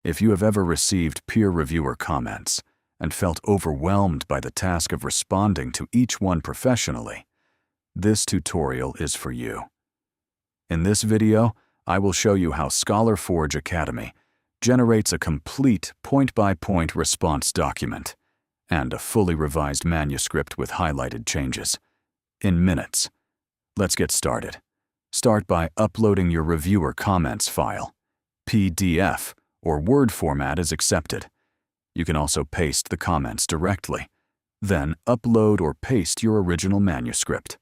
If you have ever received peer reviewer comments and felt overwhelmed by the task of responding to each one professionally, this tutorial is for you. In this video, I will show you how ScholarForge Academy generates a complete point-by-point response document and a fully revised manuscript with highlighted changes in minutes. Let's get started. Start by uploading your reviewer comments file. PDF or Word format is accepted. You can also paste the comments directly. Then upload or paste your original manuscript.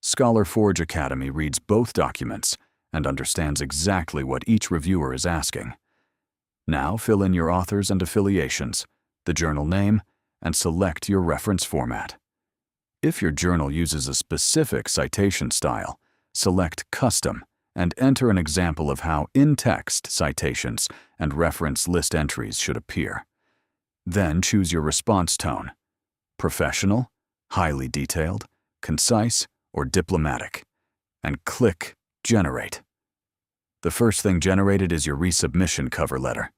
ScholarForge Academy reads both documents and understands exactly what each reviewer is asking. Now fill in your authors and affiliations, the journal name, and select your reference format. If your journal uses a specific citation style, select Custom and enter an example of how in-text citations and reference list entries should appear. Then choose your response tone: professional, highly detailed, concise, or diplomatic, and click Generate. The first thing generated is your resubmission cover letter.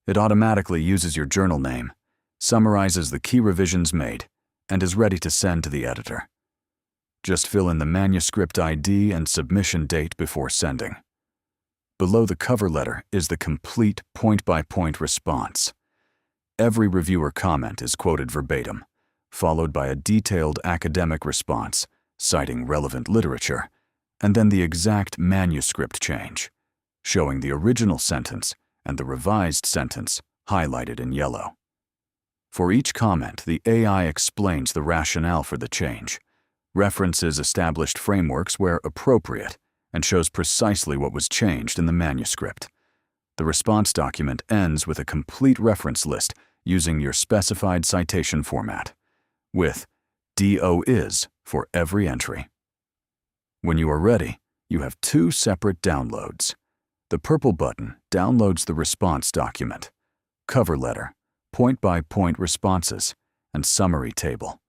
It automatically uses your journal name, summarizes the key revisions made, and is ready to send to the editor. Just fill in the manuscript ID and submission date before sending. Below the cover letter is the complete point-by-point response. Every reviewer comment is quoted verbatim, followed by a detailed academic response, citing relevant literature, and then the exact manuscript change, showing the original sentence and the revised sentence highlighted in yellow. For each comment, the AI explains the rationale for the change, references established frameworks where appropriate, and shows precisely what was changed in the manuscript. The response document ends with a complete reference list using your specified citation format, with DO is for every entry. When you are ready, you have two separate downloads. The purple button downloads the response document, cover letter, point-by-point responses, and summary table.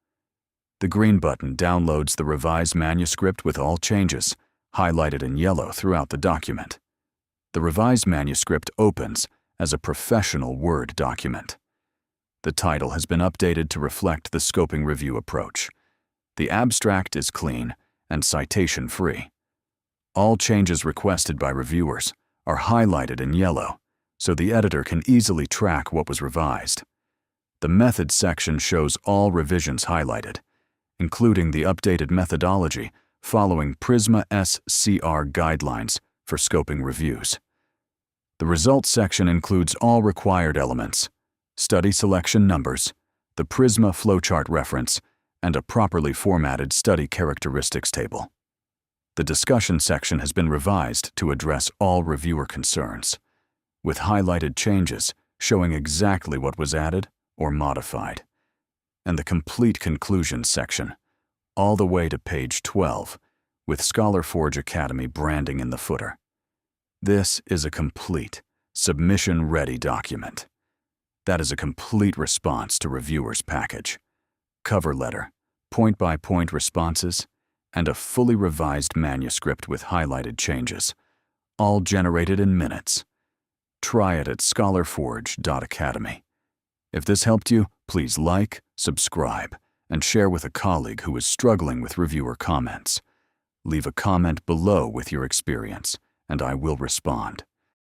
The green button downloads the revised manuscript with all changes, highlighted in yellow throughout the document. The revised manuscript opens as a professional Word document. The title has been updated to reflect the scoping review approach. The abstract is clean and citation-free. All changes requested by reviewers are highlighted in yellow, so the editor can easily track what was revised. The Methods section shows all revisions highlighted, including the updated methodology following Prisma SCR guidelines for scoping reviews. The Results section includes all required elements: study selection numbers, the Prisma flowchart reference, and a properly formatted study characteristics table. The Discussion section has been revised to address all reviewer concerns, with highlighted changes showing exactly what was added or modified. And the Complete Conclusion section, all the way to page 12, with ScholarForge Academy branding in the footer. This is a complete, submission-ready document. That is a complete response to reviewers' package, cover letter, point-by-point responses, and a fully revised manuscript with highlighted changes, all generated in minutes. Try it at scholarforge.academy. If this helped you, please like, subscribe, and share with a colleague who is struggling with reviewer comments. Leave a comment below with your experience, and I will respond.